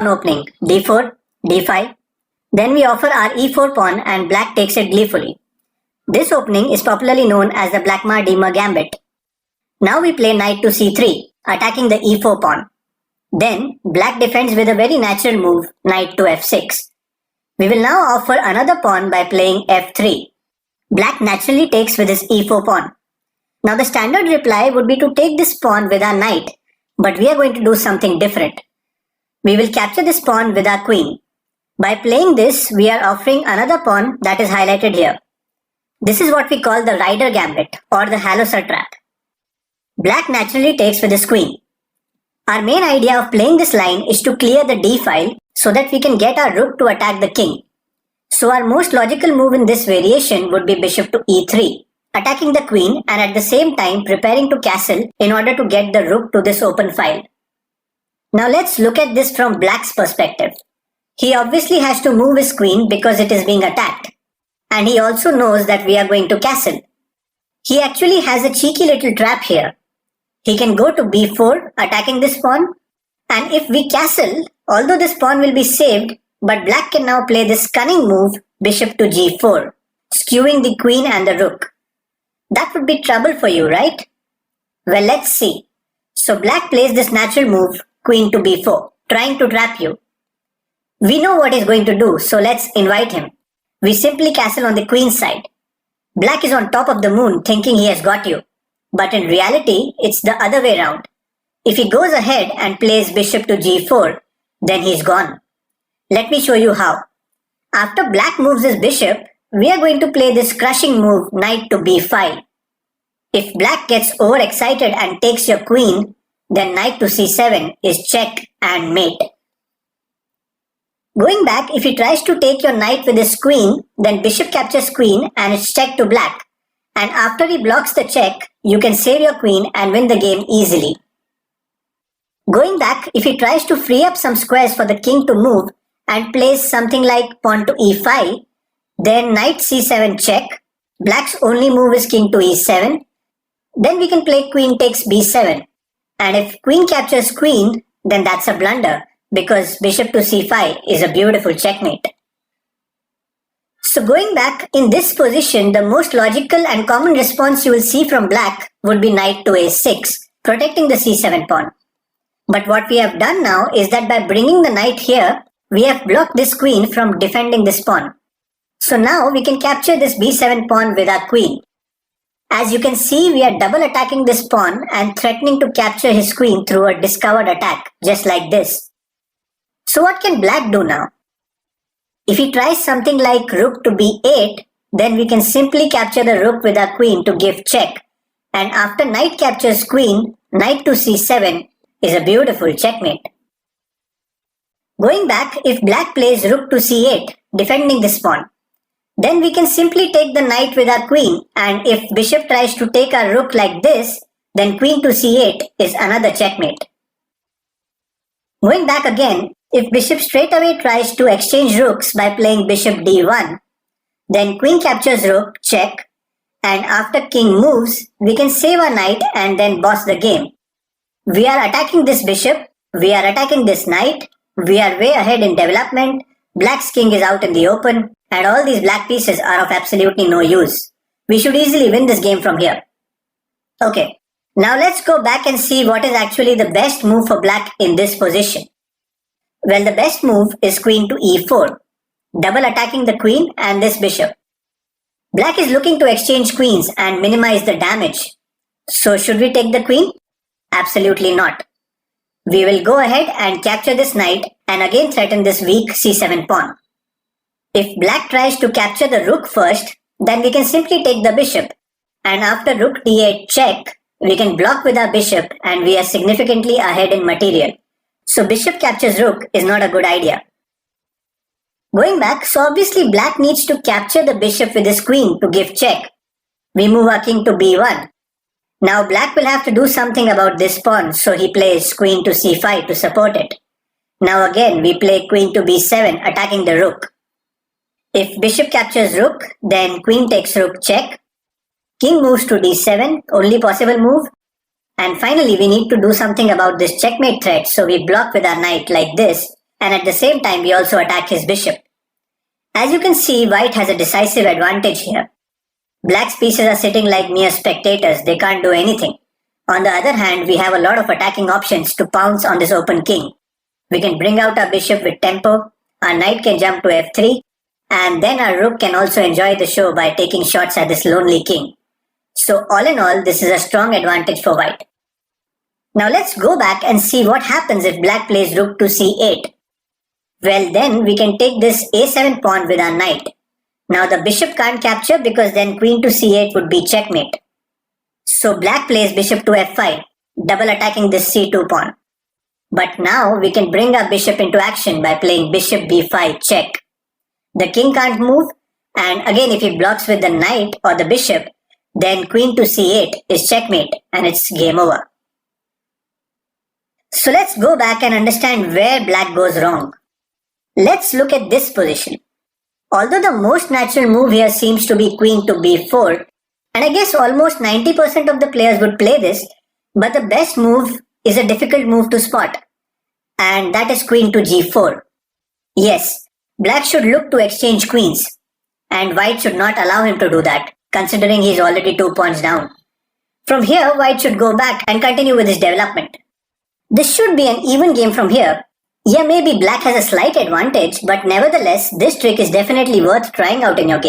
opening d4, d5. Then we offer our e4 pawn and black takes it gleefully. This opening is popularly known as the Blackmar-Demer gambit. Now we play knight to c3, attacking the e4 pawn. Then black defends with a very natural move, knight to f6. We will now offer another pawn by playing f3. Black naturally takes with his e4 pawn. Now the standard reply would be to take this pawn with our knight, but we are going to do something different. We will capture this pawn with our queen. By playing this, we are offering another pawn that is highlighted here. This is what we call the rider gambit or the Halosar trap. Black naturally takes with his queen. Our main idea of playing this line is to clear the d file so that we can get our rook to attack the king. So our most logical move in this variation would be bishop to e3, attacking the queen and at the same time preparing to castle in order to get the rook to this open file. Now let's look at this from black's perspective. He obviously has to move his queen because it is being attacked. And he also knows that we are going to castle. He actually has a cheeky little trap here. He can go to b4, attacking this pawn. And if we castle, although this pawn will be saved, but black can now play this cunning move, bishop to g4, skewing the queen and the rook. That would be trouble for you, right? Well, let's see. So black plays this natural move, queen to b4, trying to trap you. We know what he's going to do, so let's invite him. We simply castle on the queen's side. Black is on top of the moon thinking he has got you. But in reality, it's the other way around. If he goes ahead and plays bishop to g4, then he's gone. Let me show you how. After black moves his bishop, we are going to play this crushing move, knight to b5. If black gets overexcited and takes your queen, then knight to c7 is check and mate. Going back, if he tries to take your knight with his queen, then bishop captures queen and it's check to black. And after he blocks the check, you can save your queen and win the game easily. Going back, if he tries to free up some squares for the king to move and plays something like pawn to e5, then knight c7 check, black's only move is king to e7, then we can play queen takes b7. And if queen captures queen, then that's a blunder, because bishop to c5 is a beautiful checkmate. So going back, in this position, the most logical and common response you will see from black would be knight to a6, protecting the c7 pawn. But what we have done now is that by bringing the knight here, we have blocked this queen from defending this pawn. So now we can capture this b7 pawn with our queen. As you can see, we are double attacking this pawn and threatening to capture his queen through a discovered attack, just like this. So what can black do now? If he tries something like rook to b8, then we can simply capture the rook with our queen to give check. And after knight captures queen, knight to c7 is a beautiful checkmate. Going back, if black plays rook to c8, defending this pawn, then we can simply take the knight with our queen, and if bishop tries to take our rook like this, then queen to c8 is another checkmate. Going back again, if bishop straight away tries to exchange rooks by playing bishop d1, then queen captures rook, check, and after king moves, we can save our knight and then boss the game. We are attacking this bishop, we are attacking this knight, we are way ahead in development, black's king is out in the open, and all these black pieces are of absolutely no use. We should easily win this game from here. Okay, now let's go back and see what is actually the best move for black in this position. Well, the best move is queen to e4, double attacking the queen and this bishop. Black is looking to exchange queens and minimize the damage. So should we take the queen? Absolutely not. We will go ahead and capture this knight and again threaten this weak c7 pawn. If black tries to capture the rook first, then we can simply take the bishop. And after rook d8 check, we can block with our bishop and we are significantly ahead in material. So bishop captures rook is not a good idea. Going back, so obviously black needs to capture the bishop with his queen to give check. We move our king to b1. Now black will have to do something about this pawn, so he plays queen to c5 to support it. Now again we play queen to b7 attacking the rook. If bishop captures rook, then queen takes rook check. King moves to d7, only possible move. And finally we need to do something about this checkmate threat, so we block with our knight like this. and at the same time we also attack his bishop. As you can see, white has a decisive advantage here. Black's pieces are sitting like mere spectators, they can't do anything. On the other hand, we have a lot of attacking options to pounce on this open king. We can bring out our bishop with tempo, our knight can jump to f3, and then our rook can also enjoy the show by taking shots at this lonely king. So all in all, this is a strong advantage for white. Now let's go back and see what happens if black plays rook to c8. Well, then we can take this a7 pawn with our knight. Now the bishop can't capture because then queen to c8 would be checkmate. So black plays bishop to f5, double attacking this c2 pawn. But now we can bring our bishop into action by playing bishop b5 check. The king can't move, and again if he blocks with the knight or the bishop, then queen to c8 is checkmate and it's game over. So let's go back and understand where black goes wrong. Let's look at this position. Although the most natural move here seems to be queen to b4, and I guess almost 90% of the players would play this, but the best move is a difficult move to spot, and that is queen to g4. Yes, black should look to exchange queens, and white should not allow him to do that, considering he is already 2 pawns down. From here, white should go back and continue with his development. This should be an even game from here. Yeah, maybe black has a slight advantage, but nevertheless, this trick is definitely worth trying out in your game.